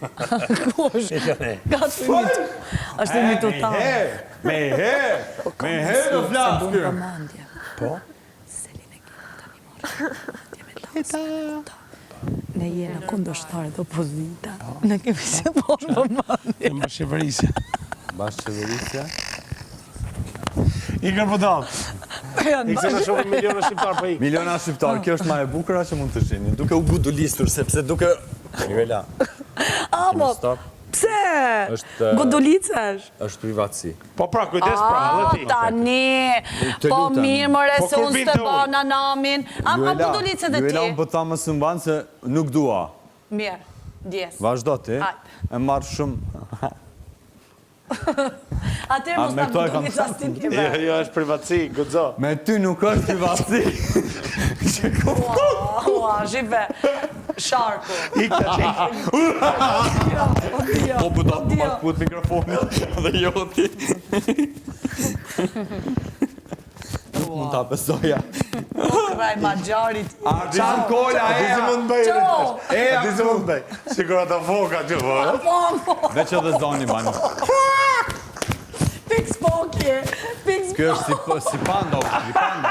Kush? Gatu imitu. Është imitu ta. Me herë do flasë kërë. Po? Selin e kemi tani morë. Ne jena kundërshtarë të opozita. Ne kemi se poshë vëmendje. Bashkëqeverisja. Bashkëqeverisja. Ikër po dalë. Ikse në shumë miliona shqiptar për ikë. Miliona shqiptar, kjo është ma e bukura që mund të shini. Duke u gudulistur, sepse duke... Nivela. Amo, pse? Godulicesh? është privatësi. Po pra, kujdes pra, dhe ti. Tani, po mirë mëre se unë s'te bona namin. A godulice dhe ti? Juela unë po ta më së mbanë se nuk dua. Mirë, ndjes. Vazhdo ti, e marrë shumë... Atër mos ta godulice as ti ti me. Jo, është privatësi, gudzo. Me ty nuk është privatësi. Ua, shipe, sharku. Ikë të qikë. Po bëta të marrë put mikrofoni dhe jo ti. Nuk mund ta besoja. Po kraj ma gjarit. Ardizi kolla e Dizi mund bëj. E Dizi mund bëj. Sigur ato foka që po. Veç edhe zoni banë. Fix pokje, fix Kjo është si panda, si panda.